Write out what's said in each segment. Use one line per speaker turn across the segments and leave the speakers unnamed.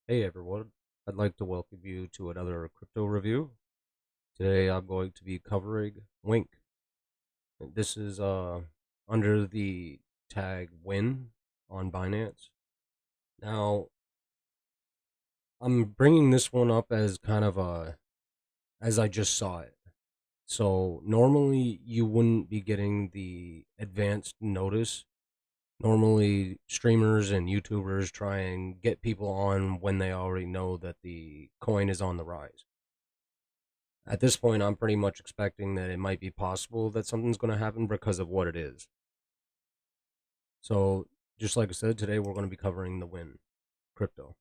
Hey everyone, I'd like to welcome you to another crypto review. Today I'm going to be covering Wink. This is under the tag Win on Binance. Now, I'm bringing this one up as kind of as I just saw it. So, normally you wouldn't be getting the advanced notice. Normally streamers and YouTubers try and get people on when they already know that the coin is on the rise. At this point, I'm pretty much expecting that it might be possible that something's going to happen because of what it is. So, just like I said, today we're going to be covering the Win crypto.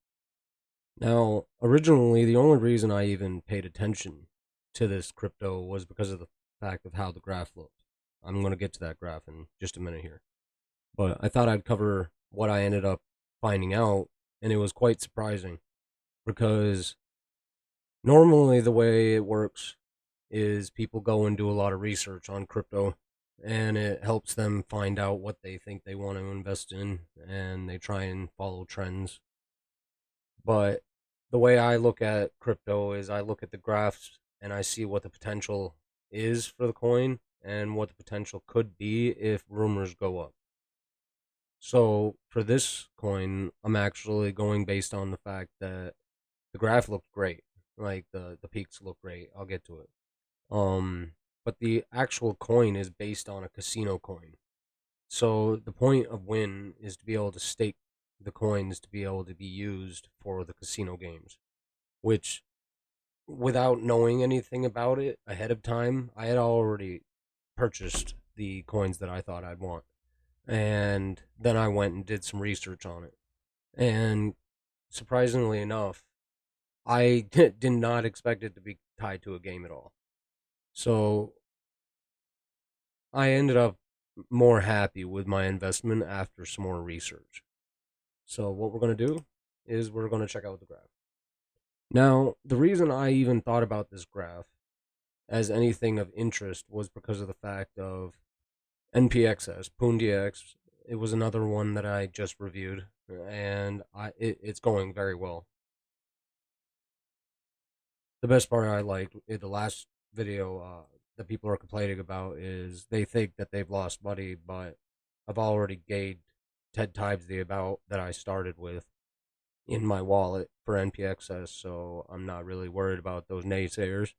Now, originally, the only reason I even paid attention to this crypto was because of the fact of how the graph looked. I'm going to get to that graph in just a minute here. But I thought I'd cover what I ended up finding out, and it was quite surprising because normally the way it works is people go and do a lot of research on crypto, and it helps them find out what they think they want to invest in, and they try and follow trends. But the way I look at crypto is I look at the graphs and I see what the potential is for the coin and what the potential could be if rumors go up. So for this coin, I'm actually going based on the fact that the graph looked great. Like the peaks look great. I'll get to it. Um, but the actual coin is based on a casino coin. So the point of Win is to be able to stake the coins to be able to be used for the casino games, which without knowing anything about it ahead of time, I had already purchased the coins that I thought I'd want. And then I went and did some research on it. And surprisingly enough, I did not expect it to be tied to a game at all. So I ended up more happy with my investment after some more research. So what we're going to do is we're going to check out the graph. Now, the reason I even thought about this graph as anything of interest was because of the fact of NPXS, PoonDX. It was another one that I just reviewed, and it's going very well. The best part I liked the last video that people are complaining about is they think that they've lost money, but I've already gained 10 times the amount that I started with in my wallet for NPXS, so I'm not really worried about those naysayers.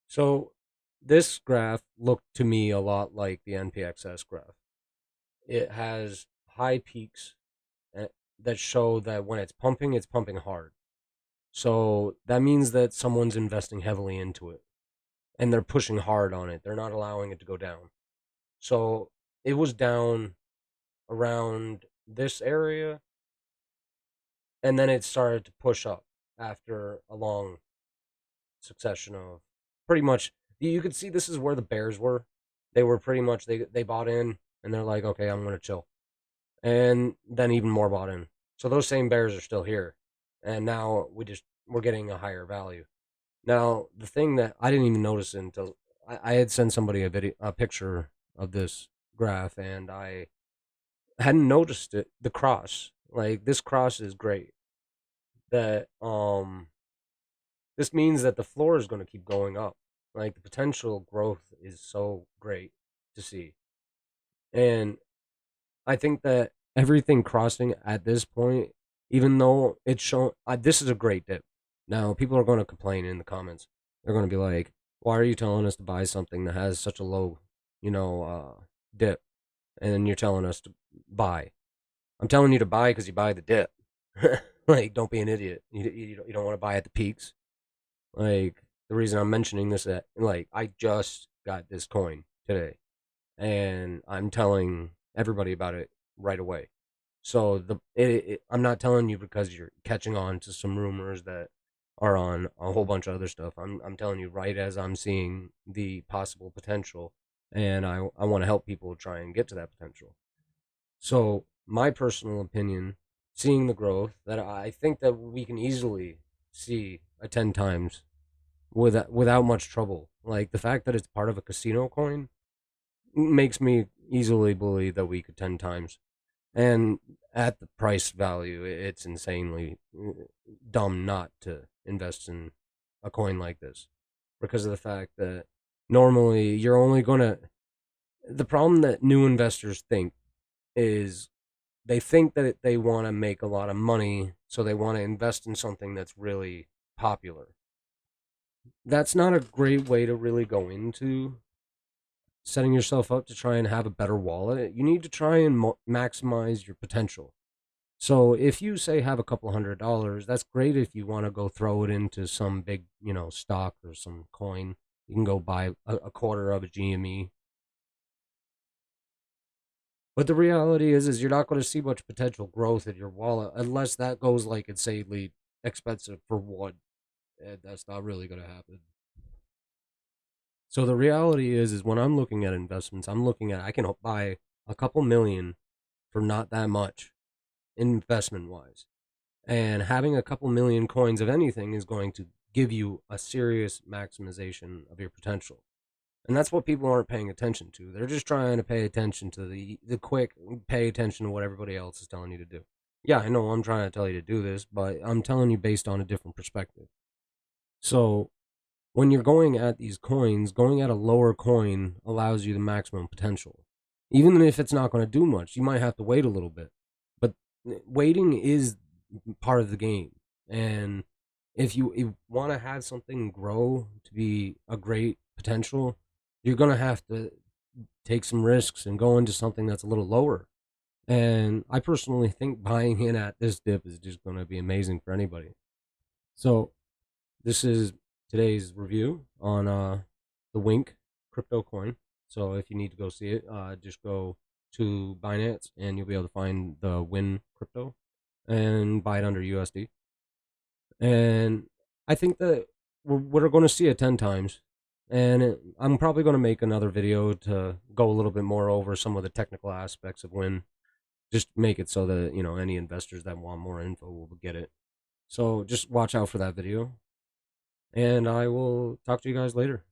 So this graph looked to me a lot like the NPXS graph. It has high peaks that show that when it's pumping hard. So that means that someone's investing heavily into it and they're pushing hard on it. They're not allowing it to go down. So it was down around this area, and then it started to push up after a long succession of pretty much. You could see this is where the bears were. They were pretty much they bought in and they're like, okay, I'm gonna chill, and then even more bought in. So those same bears are still here, and now we're getting a higher value. Now the thing that I didn't even notice until I had sent somebody a picture of this graph, and I hadn't noticed it. The cross, like this cross, is great. That this means that the floor is going to keep going up. Like the potential growth is so great to see, and I think that everything crossing at this point, even though it's shown, this is a great dip. Now people are going to complain in the comments. They're going to be like, "Why are you telling us to buy something that has such a low, dip, and then you're telling us to buy?" I'm telling you to buy because you buy the dip. Like, don't be an idiot. You don't want to buy at the peaks. Like, the reason I'm mentioning this, like, I just got this coin today, and I'm telling everybody about it right away. So I'm not telling you because you're catching on to some rumors that are on a whole bunch of other stuff. I'm telling you right as I'm seeing the possible potential, and I want to help people try and get to that potential. So my personal opinion, seeing the growth, that I think that we can easily see a 10 times without much trouble. Like the fact that it's part of a casino coin makes me easily believe that we could 10 times. And at the price value, it's insanely dumb not to invest in a coin like this because of the fact that normally you're only going to. The problem that new investors think is they think that they want to make a lot of money, so they want to invest in something that's really popular. That's not a great way to really go into setting yourself up to try and have a better wallet. You need to try and maximize your potential. So if you say have a couple $100, that's great if you want to go throw it into some big, stock or some coin. You can go buy a quarter of a GME. But the reality is you're not going to see much potential growth in your wallet unless that goes like insanely expensive for one, and that's not really going to happen. So the reality is when I'm looking at investments, I'm looking at I can buy a couple million for not that much investment wise. And having a couple million coins of anything is going to give you a serious maximization of your potential. And that's what people aren't paying attention to. They're just trying to pay attention to the quick, pay attention to what everybody else is telling you to do. Yeah, I know I'm trying to tell you to do this, but I'm telling you based on a different perspective. So when you're going at these coins, going at a lower coin allows you the maximum potential. Even if it's not going to do much, you might have to wait a little bit. But waiting is part of the game. And if you want to have something grow to be a great potential, you're going to have to take some risks and go into something that's a little lower. And I personally think buying in at this dip is just going to be amazing for anybody. So this is today's review on the Wink crypto coin. So if you need to go see it, just go to Binance and you'll be able to find the Win crypto and buy it under USD. And I think that we're going to see it 10 times. And I'm probably going to make another video to go a little bit more over some of the technical aspects of Win. Just make it so that, any investors that want more info will get it. So just watch out for that video. And I will talk to you guys later.